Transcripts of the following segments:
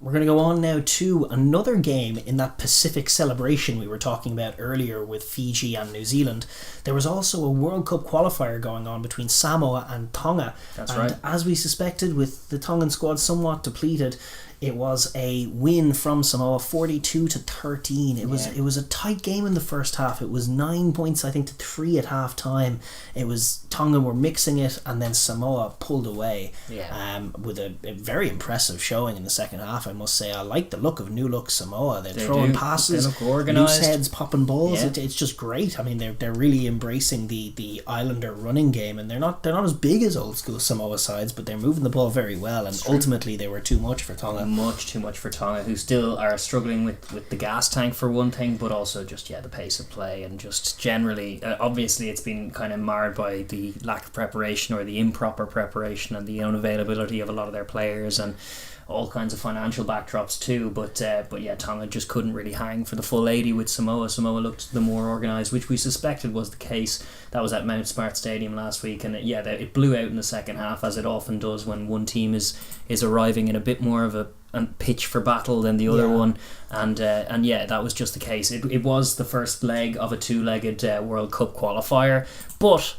We're going to go on now to another game in that Pacific celebration we were talking about earlier with Fiji and New Zealand. There was also a World Cup qualifier going on between Samoa and Tonga. That's and right. As we suspected, with the Tongan squad somewhat depleted, it was a win from Samoa, 42-13. It was a tight game in the first half. It was 9 points, I think, to 3 at half time. It was Tonga were mixing it, and then Samoa pulled away. With a very impressive showing in the second half, I must say. I like the look of new look Samoa. They're throwing passes, they look organised, loose heads, popping balls. Yeah. It's just great. I mean, they're really embracing the Islander running game, and they're not as big as old school Samoa sides, but they're moving the ball very well. And ultimately, they were too much for Tonga. Much too much for Tonga, who still are struggling with the gas tank for one thing, but also just the pace of play, and just generally obviously it's been kind of marred by the lack of preparation or the improper preparation and the unavailability of a lot of their players and all kinds of financial backdrops too, but yeah, Tonga just couldn't really hang for the full 80 with Samoa. Samoa looked the more organised, which we suspected was the case. That was at Mount Smart Stadium last week, and it blew out in the second half, as it often does when one team is arriving in a bit more of a pitch for battle than the other one, and that was just the case. It was the first leg of a two-legged World Cup qualifier, but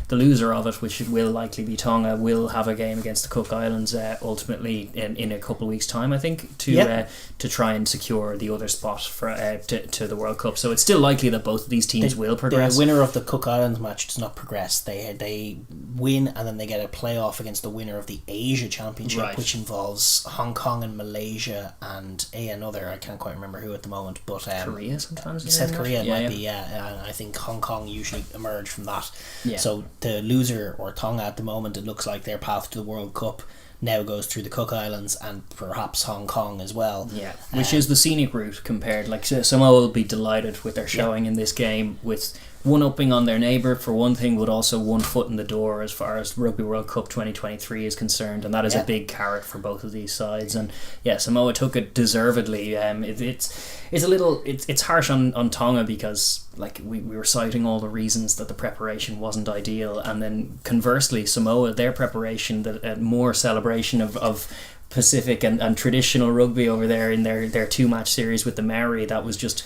the loser of it, which will likely be Tonga, will have a game against the Cook Islands ultimately in a couple of weeks' time, I think, to try and secure the other spot for to the World Cup. So it's still likely that both of these teams will progress. The winner of the Cook Islands match does not progress. They win, and then they get a playoff against the winner of the Asia Championship, which involves Hong Kong and Malaysia and another, I can't quite remember who at the moment, but Korea sometimes. South Korea might be, and I think Hong Kong usually emerge from that. So the loser, or Tonga at the moment, it looks like their path to the World Cup now goes through the Cook Islands and perhaps Hong Kong as well. Which is the scenic route compared. Like, Samoa will be delighted with their showing in this game, with one-upping on their neighbour for one thing, but also one foot in the door as far as Rugby World Cup 2023 is concerned, and that is a big carrot for both of these sides. And Samoa took it deservedly. It's harsh on Tonga, because like we were citing all the reasons that the preparation wasn't ideal, and then conversely Samoa, their preparation, the more celebration of Pacific and traditional rugby over there in their two-match series with the Maori, that was just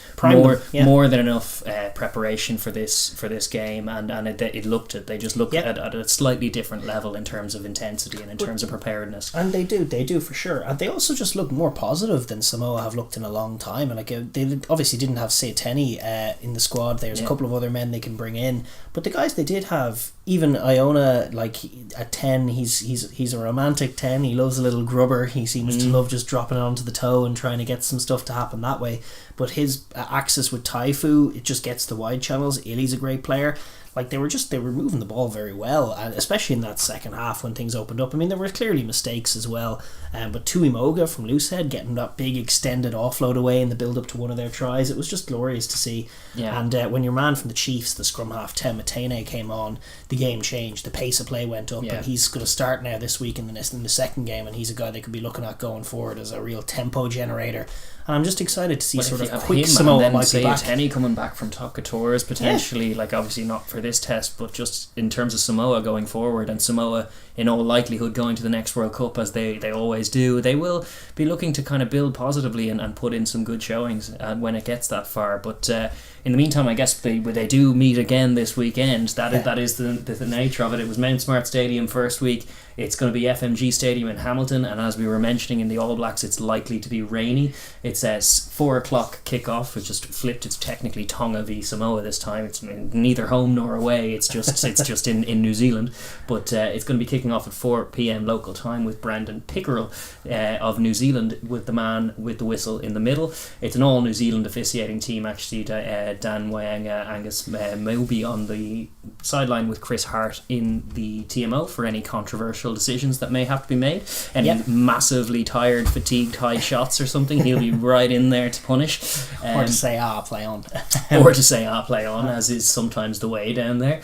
more than enough preparation for this game, and they just look at a slightly different level in terms of intensity and in terms of preparedness. And they do for sure, and they also just look more positive than Samoa have looked in a long time. And they obviously didn't have Saiteni in the squad. There's a couple of other men they can bring in, but the guys they did have, even Iona, like at 10, he's a romantic 10. He loves a little grubber. He seems to love just dropping it onto the toe and trying to get some stuff to happen that way. But his axis with Taifu, it just gets the wide channels. Illy's a great player. Like, they were moving the ball very well, and especially in that second half when things opened up. I mean, there were clearly mistakes as well, but Tuimoga from Loosehead getting that big extended offload away in the build up to one of their tries, it was just glorious to see. And when your man from the Chiefs, the scrum half Tem Matene, came on, the game changed. The pace of play went up, and he's going to start now this week in the second game, and he's a guy they could be looking at going forward as a real tempo generator. And I'm just excited to see sort of quick Samoa might be back. Tenny coming back from Takatora's potentially, like obviously not for this test, but just in terms of Samoa going forward, and Samoa in all likelihood going to the next World Cup, as they always do, they will be looking to kind of build positively and put in some good showings when it gets that far. But in the meantime, I guess they do meet again this weekend. That is the nature of it. It was Mount Smart Stadium first week. It's going to be FMG Stadium in Hamilton, and as we were mentioning in the All Blacks, it's likely to be rainy. It says 4 o'clock kickoff, which just flipped. It's technically Tonga v Samoa this time. It's neither home nor away. It's just in New Zealand, but it's going to be kicking off at 4 p.m. local time with Brandon Pickerel of New Zealand with the man with the whistle in the middle. It's an all New Zealand officiating team actually. Dan Waianga, Angus Moby on the sideline with Chris Hart in the TMO for any controversial decisions that may have to be made. Any massively tired, fatigued high shots or something, he'll be right in there to punish. Or to say, play on. Or to say, play on, as is sometimes the way down there.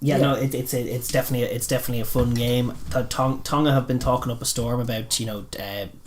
It's definitely a fun game. Tonga have been talking up a storm about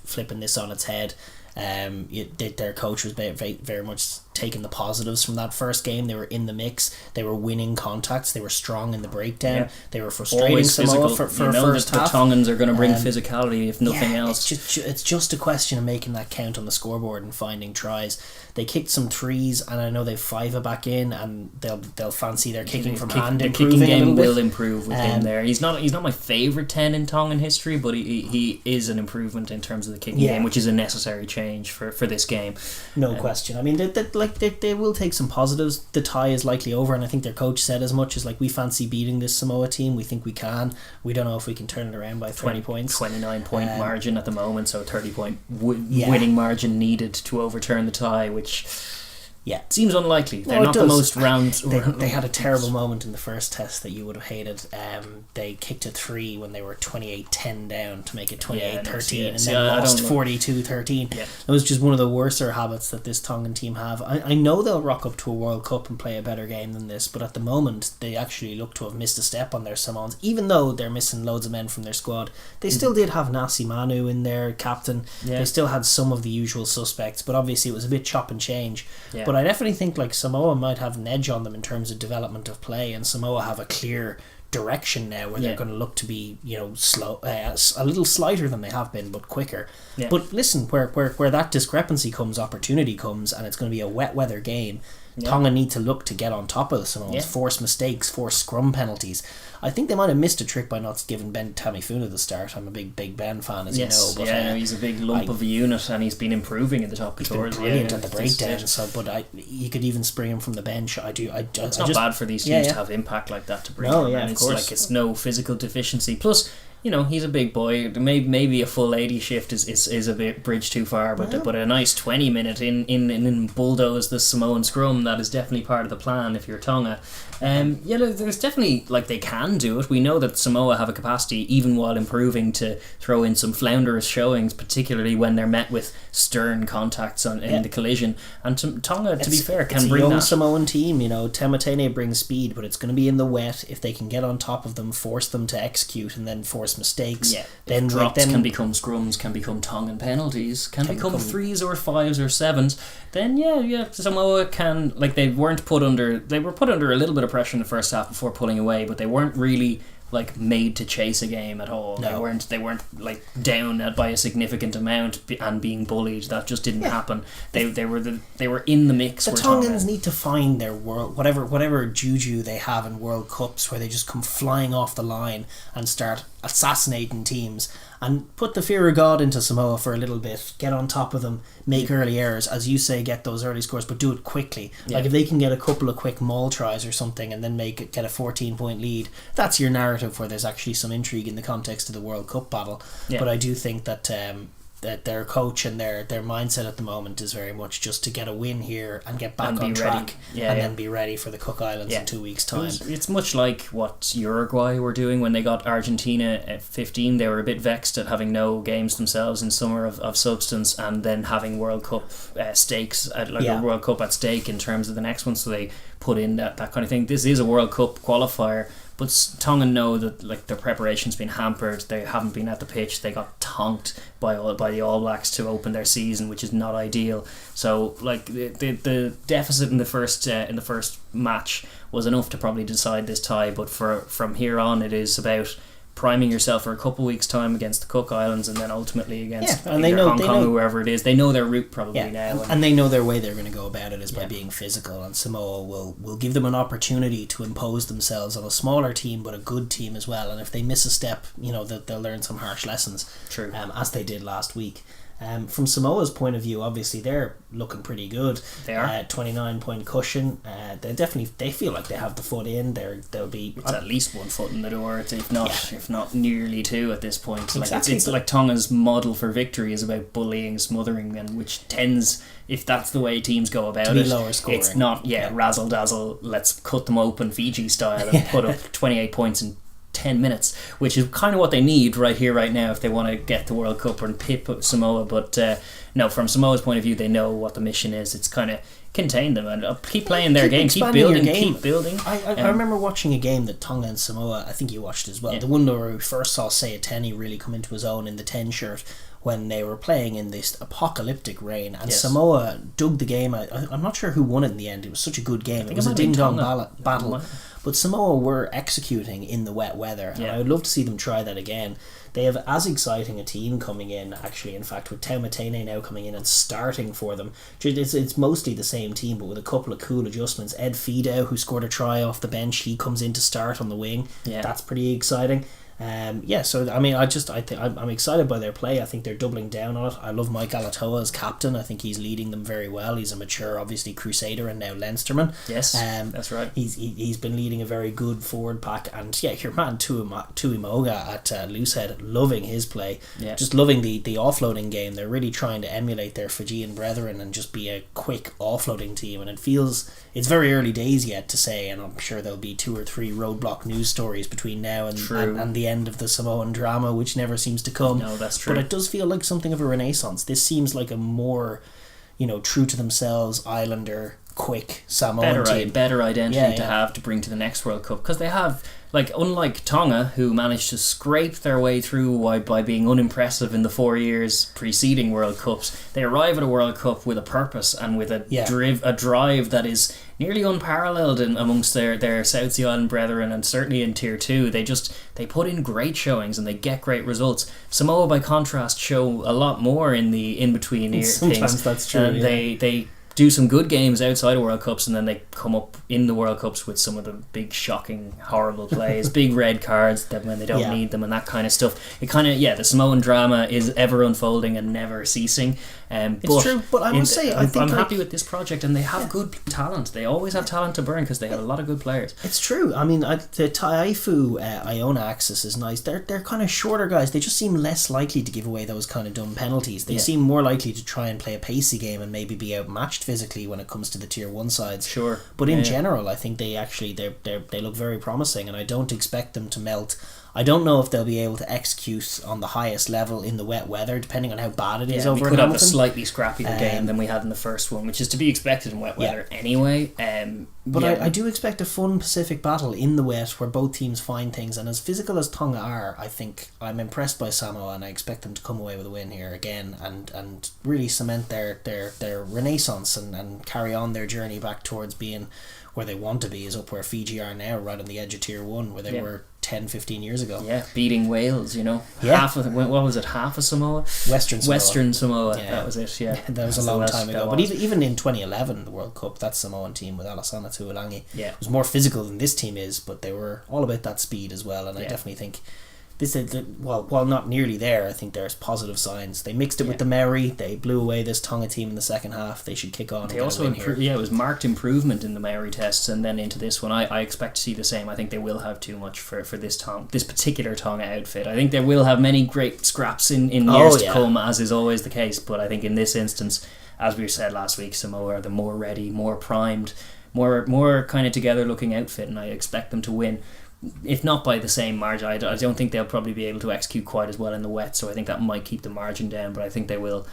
flipping this on its head. Their coach was very much taking the positives from that first game. They were in the mix. They were winning contacts. They were strong in the breakdown. They were frustrating always Samoa physical. for first half. The Tongans are going to bring physicality if nothing else. It's just a question of making that count on the scoreboard and finding tries. They kicked some threes, and I know they've Fiva back in, and they'll fancy their kicking from hand. The kicking game will improve with him there. He's not my favourite 10 in Tongan history, but he is an improvement in terms of the kicking game, which is a necessary change for this game. No question. I mean, they will take some positives. The tie is likely over, and I think their coach said as much as like, we fancy beating this Samoa team. We think we can. We don't know if we can turn it around by 20 points. 29-point margin at the moment, so 30-point winning margin needed to overturn the tie, which seems unlikely. They're not the most round. They had a terrible moment in the first test that you would have hated. They kicked a 3 when they were 28-10 down to make it 28-13 and then lost 42-13. It was just one of the worser habits that this Tongan team have. I know they'll rock up to a World Cup and play a better game than this, but at the moment they actually look to have missed a step on their Samoans. Even though they're missing loads of men from their squad, they still did have Nasi Manu in their captain. They still had some of the usual suspects, but obviously it was a bit chop and change. But I definitely think like Samoa might have an edge on them in terms of development of play, and Samoa have a clear direction now where they're going to look to be, slow, a little slighter than they have been, but quicker. But listen, where that discrepancy comes, opportunity comes, and it's going to be a wet weather game. Tonga need to look to get on top of the Samoans, force mistakes, force scrum penalties. I think they might have missed a trick by not giving Ben Tamifuna the start. I'm a big Ben fan, as you know. But, he's a big lump of a unit, and he's been improving in the top couture. He's been brilliant at the breakdown. You could even spring him from the bench. It's not bad for these teams to have impact like that to bring him. Of it's course. Like it's no physical deficiency. Plus, he's a big boy. Maybe a full 80 shift is a bit bridge too far, but a nice 20 minute in bulldoze the Samoan scrum, that is definitely part of the plan if you're Tonga. There's definitely, they can do it. We know that Samoa have a capacity, even while improving, to throw in some flounderous showings, particularly when they're met with stern contacts in the collision. And Tonga, to be fair, can bring that. It's a young Samoan team. Tematene brings speed, but it's going to be in the wet. If they can get on top of them, force them to execute, and then force mistakes, then drops can become scrums, can become Tongan penalties, can become 3s or 5s or 7s. Then Samoa can, they were put under a little bit of pressure in the first half before pulling away, but they weren't really made to chase a game at all. They weren't down by a significant amount and being bullied. That just didn't happen. They were in the mix. The Tongans need to find their world, whatever juju they have in World Cups, where they just come flying off the line and start assassinating teams, and put the fear of God into Samoa for a little bit, get on top of them, make early errors, as you say, get those early scores, but do it quickly. If they can get a couple of quick maul tries or something and then get a 14-point lead, that's your narrative where there's actually some intrigue in the context of the World Cup battle. But I do think that their coach and their mindset at the moment is very much just to get a win here and get back on track, then be ready for the Cook Islands in 2 weeks' time. It's much like what Uruguay were doing when they got Argentina at 15. They were a bit vexed at having no games themselves in summer of substance, and then having World Cup stakes, a World Cup at stake in terms of the next one, so they put in that kind of thing. This is a World Cup qualifier, but Tongan know that their preparation's been hampered. They haven't been at the pitch. They got tonked by the All Blacks to open their season, which is not ideal. So the deficit in the first match was enough to probably decide this tie. But from here on, it is about priming yourself for a couple of weeks' time against the Cook Islands, and then ultimately against Hong Kong or whoever it is. They know their route probably now. And they know their way they're going to go about it is by being physical, and Samoa will give them an opportunity to impose themselves on a smaller team, but a good team as well. And if they miss a step, they'll learn some harsh lessons. True. As they did last week. From Samoa's point of view, obviously they're looking pretty good. They are 29-point cushion. They feel like they have the foot in. They'll be. It's at least 1 foot in the door, if not nearly 2 at this point. Exactly. It's like Tonga's model for victory is about bullying, smothering, and which tends, if that's the way teams go about it, lower scoring. It's not razzle dazzle. Let's cut them open Fiji style and put up 28 points in 10 minutes, which is kind of what they need right here, right now, if they want to get the World Cup and pip Samoa. But no, from Samoa's point of view, they know what the mission is. It's kind of contain them and keep playing their game, keep building. I remember watching a game that Tonga and Samoa, I think you watched as well, the one where we first saw Saiteni really come into his own in the 10 shirt when they were playing in this apocalyptic rain, and Samoa dug the game out. I'm not sure who won it in the end. It was such a good game. It was a ding-dong battle. But Samoa were executing in the wet weather, and I would love to see them try that again. They have as exciting a team coming in, actually, in fact, with Taumatene now coming in and starting for them. It's mostly the same team, but with a couple of cool adjustments. Ed Fidow, who scored a try off the bench, he comes in to start on the wing. That's pretty exciting. So I mean, I'm excited by their play. I think they're doubling down on it. I love Mike Alatoa as captain. I think he's leading them very well. He's a mature, obviously, Crusader and now Leinsterman. Yes, that's right. He's been leading a very good forward pack, and your man Tuimoga at Loosehead, loving his play. Just loving the offloading game. They're really trying to emulate their Fijian brethren and just be a quick offloading team. And it's very early days yet to say, and I'm sure there'll be 2 or 3 roadblock news stories between now and the end of the Samoan drama, which never seems to come. No, that's true. But it does feel like something of a renaissance. This seems like a more, true to themselves, Islander, quick Samoan team. Better identity to have to bring to the next World Cup, because they have, unlike Tonga, who managed to scrape their way through by being unimpressive in the 4 years preceding World Cups, they arrive at a World Cup with a purpose and with a drive that is nearly unparalleled amongst their South Sea Island brethren, and certainly in Tier 2. They put in great showings and they get great results. Samoa, by contrast, show a lot more in the in-between things. Sometimes that's true. And they do some good games outside of World Cups, and then they come up in the World Cups with some of the big, shocking, horrible plays, big red cards that when they don't need them and that kind of stuff. It kind of, the Samoan drama is ever unfolding and never ceasing. It's true, but I must say, I'm happy with this project, and they have good talent. They always have talent to burn because they have a lot of good players. It's true. I mean, the Taifu Iona axis is nice. They're kind of shorter guys. They just seem less likely to give away those kind of dumb penalties. They seem more likely to try and play a pacey game and maybe be outmatched physically when it comes to the Tier 1 sides. Sure. But in general, I think they look very promising, and I don't expect them to melt. I don't know if they'll be able to execute on the highest level in the wet weather, depending on how bad it is over in Hamilton. We could have a slightly scrappier game than we had in the first one, which is to be expected in wet weather anyway. But I do expect a fun Pacific battle in the wet where both teams find things, and as physical as Tonga are, I think I'm impressed by Samoa, and I expect them to come away with a win here again and really cement their renaissance and carry on their journey back towards being where they want to be, is up where Fiji are now, right on the edge of Tier 1, where they were 10-15 years ago. Beating Wales, half of what was it, half of Samoa? Western Samoa, that was it. That was a long time ago. But even in 2011, the World Cup, that Samoan team with Alassana Tuolangi was more physical than this team is, but they were all about that speed as well, and I definitely think this is, while not nearly there, I think there's positive signs. They mixed it with the Maori. They blew away this Tonga team in the second half. They should kick on. They also improved. It was marked improvement in the Maori tests, and then into this one, I expect to see the same. I think they will have too much for this particular Tonga outfit. I think they will have many great scraps in years to come, as is always the case. But I think in this instance, as we said last week, Samoa are the more ready, more primed, more kind of together looking outfit, and I expect them to win. If not by the same margin, I don't think they'll probably be able to execute quite as well in the wet, so I think that might keep the margin down, but I think they will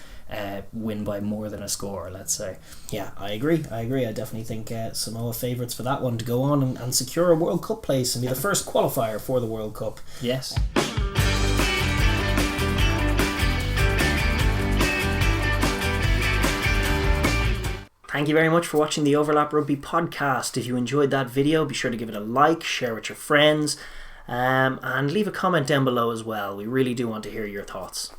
win by more than a score, let's say. Yeah, I agree. I definitely think Samoa favourites for that one to go on and secure a World Cup place and be the first qualifier for the World Cup. Yes. Thank you very much for watching the Overlap Rugby podcast. If you enjoyed that video, be sure to give it a like, share with your friends, and leave a comment down below as well. We really do want to hear your thoughts.